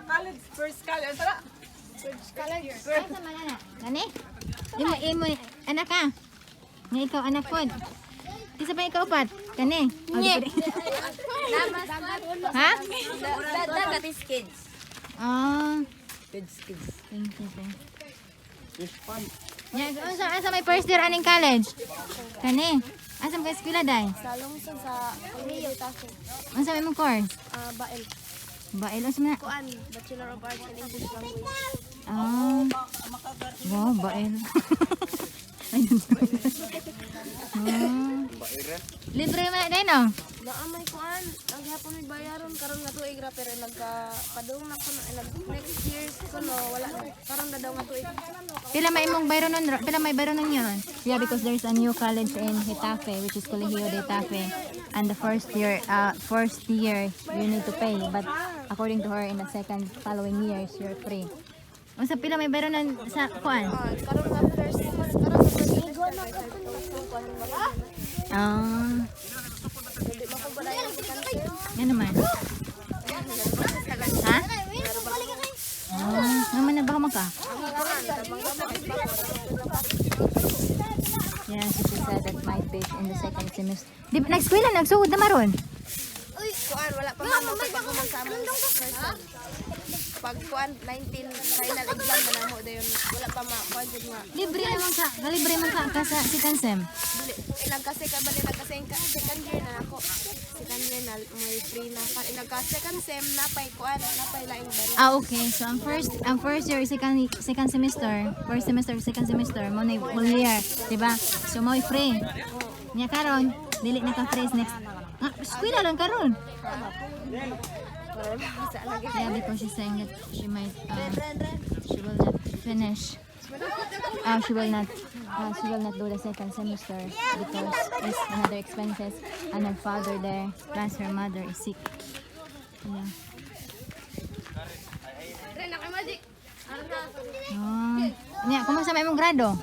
college, first college. Tara. First college. Ay, sa manana. Gani? Imo, anak ka. Nga ikaw, anak ko. Isa pa ikaw, Pat? Gani? Nye. Ha? That is kids. Ah. Kids. Thank you, thank you. Yeah, asa may first year aning college? Kani? Asa ka eskwela day? Sa Lungsod sa Korea Taso. Unsa may mong course? Bael. Bail unsa man? Kuan, Bachelor of Arts in English Language. Ah. Wow, bail. Ayun. Libre man day no? Naamay kuan, naghapon may bayaron karon nga tuig ra pero nagpadung na ko next year kuno wala na. Karon na daw nga tuig. Pila may imong bayron nun? Pila may bayron nun yun? Yeah, because there's a new college in Getafe, which is Colegio de Getafe. And the first year you need to pay. But according to her, in the second following years, you're free. Unsa pila may bayron nun sa kuan? Karon nga first karon sa first ligo na ko kuan ba? Ah, Hindi mo ko balayan sa kanila. yan naman. Ha? Ah, naman na baka maka? Yeah, she said that might be in the second semester. Di ba, nag-eskwela, nagsugod na maron? Uy, kuan wala pa man pagkuman sa among first pag kuan 19 final exam na mo dayon wala pa ma kuan jud nga. Libre naman ka, libre man ka sa second sem. Dili ilang kasi ka bali kasi second year na ako. Second year na may free na pa ilang ka second sem na pay kuan na pay laing bari. Ah, okay. So, ang first year, second semester, first semester, second semester, mo na full year, di ba? So, mo free. Nya karon, dili na ka free next. Ah, eskwela lang karon. Yeah, because she's saying that she might, she will not finish. She will not do the second semester because it's another expenses and her father there, plus her mother is sick. Yeah. Oh. Nya, kumusta may mong grado?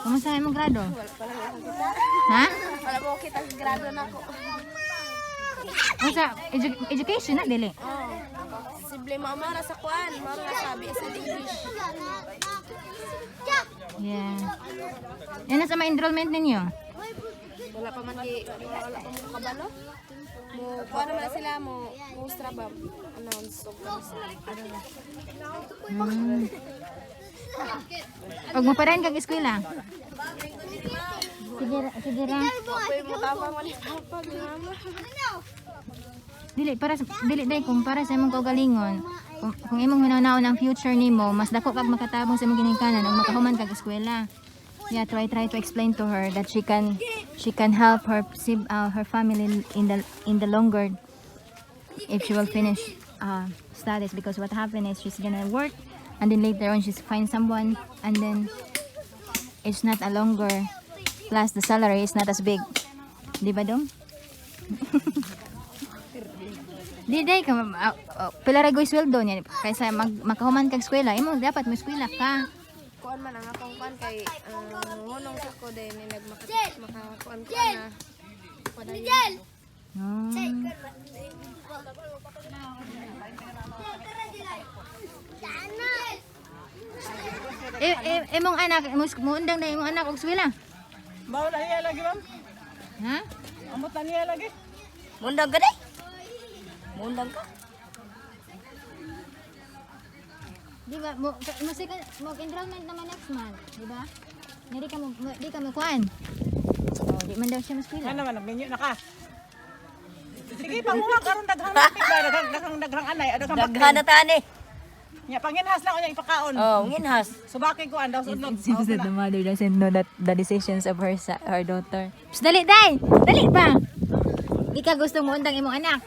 Kumusta may mong grado? Ha? Wala mo kita grado na ko. Kumusta education na dili? Oh. Sible mara sa kuan, mara sabi sa English. Yeah. Yan sa mga enrollment ninyo? Wala pa man wala pa mo kabalo. Mo kuan naman sila mo mustra ba announce of Pag mo pa rin kag eskwela? Sige ra. Pwede mo tawag man pag mama. Dili day kung para sa imong kaugalingon. Kung imong hinanaon ang future nimo, mas dako kag makatabang sa imong ginikanan ug makahuman kag eskwela. Yeah, try to explain to her that she can help her family in the longer if she will finish studies, because what happened is she's gonna work and then later on she's find someone and then it's not a longer, plus the salary is not as big. Di ba dong? Di day ka pila ra goy sweldo niya kaysa makahuman kag eskwela, imo dapat mo eskwela ka. Kuan man ang akong kuan kay ngunong sa ko din ni makakuan ko na. Kuan Imong anak, muundang na imong anak og eskwela. Bawal na niya lagi, ma'am. Ha? Amot na niya lagi. Mundang ka day? Mundang ka? Di ba mo enrollment naman next month, di ba? Di ka mo kuan. Oh, di man daw siya eskwela. Ano naman, nagminyo na ka. Sige, panguha karon daghang lapit ba, daghang anay, daghang Daghan na tani. Nya panginhas lang unya ipakaon. Oh, nginhas. Subaki ko andaw sudlot. It seems that the mother doesn't know that the decisions of her daughter. Psst, dali, day! Dali pa! Di ka gusto mo undang imong anak.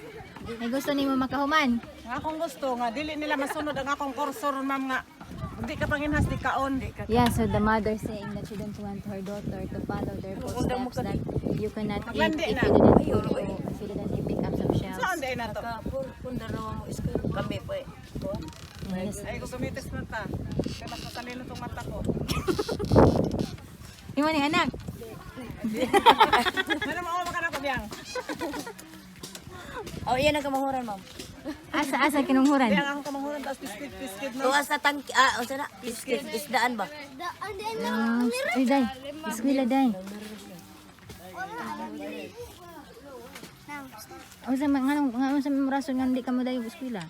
May gusto nimo makahuman. Nga akong gusto nga dili nila masunod ang akong kursor, ma'am, nga di ka panginhas di kaon. Yeah, so the mother saying that she don't want her daughter to follow their footsteps, that you cannot eat if you didn't pick up some shells. Saan di na to? Pundar na mo iskul. Kami po eh. Yes. Ay, gusto mitis na ta. Kaya mas matalino tong mata ko. Imo ni anak. Ano mo ako makanap ko biyang? Oh, iyan ang kamahuran, ma'am. Asa kinunghuran. Kaya ang kamanghuran tapos piskit no. Tuwa sa tangki, unsa na? Isdaan ba? Uy, day. Eskwela, day. Unsa man nga sa rason nga hindi ka mo dayo eskwela?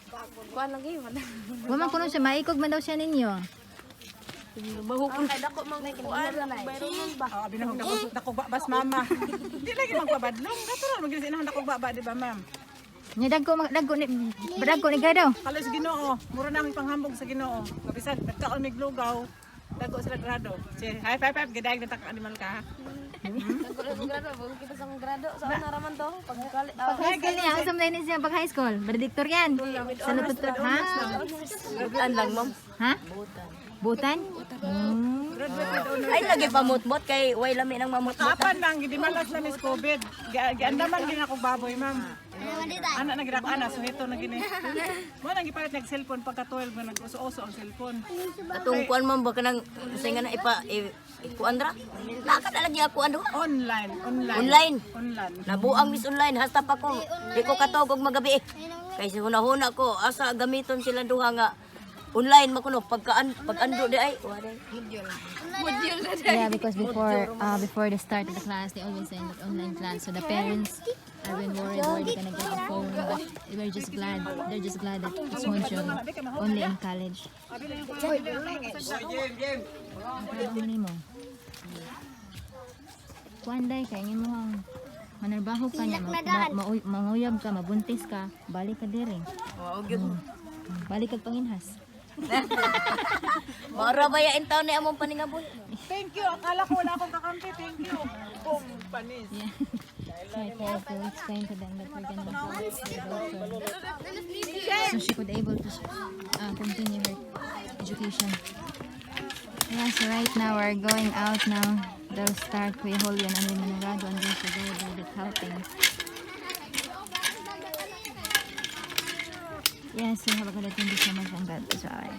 Kuan lagi man. Wa man kuno siya maikog man daw siya ninyo. Mahukon kay dako mang kuan bayron ba. Oh, binahog dakog bas mama. Di lagi magpabadlong. Natural magiging inahang dakog baba, di ba, ma'am? Nya dagko ni gado. Kalos Ginoo, mura na ang panghambog sa Ginoo. Kabisag nagkaon mig lugaw. Dago sila grado. Si high five gidaig na taka animal ka. Grado, bago kita sa grado. Sa una raman to pag Pag high school niya, usam na siya pag high school. Valedictorian. Sa natuto, ha? Butan lang, ma'am. Ha? Butan? Ay, lagi pamutmot kay way lami nang mamutmot. Kapan lang gidi malas na Miss COVID. Giandaman gid ako baboy, ma'am. Anak na gid ako ana, so ito na gini. Mo nang gipalit nag cellphone pagka 12 nga nag-uso-uso ang cellphone. Atong kuan ma'am ba kanang say nga na kuan dra? Naka na lagi ako ano? Online. Nabuang Miss Online hasta pa ko. Di ko katog og magabi. Kay huna-huna ko asa gamiton sila duha nga online makuno pag ando di ay Yeah, because before the start of the class, they always send it online class. So the parents are been worried where they're gonna get a phone. But we're just glad. They're just glad that it's Monchong only in college. Ano mo? Kuanday kay ngin mo ang manarbaho ka niya, manguyab ka, mabuntis ka, balik ka dire. Balik ka panginhas. Mara ba ya intaw ni among paningabon? Thank you. Akala ko wala akong kakampi. Thank you. Panis. Yeah. So I tried to explain to them that we're gonna go so she could able to continue her education. Yeah, so right now we're going out now. They'll start Kuya Julio and Andy Manurado and going to go do the helping. Yes, so have a good day. Thank you so much and God bless you all.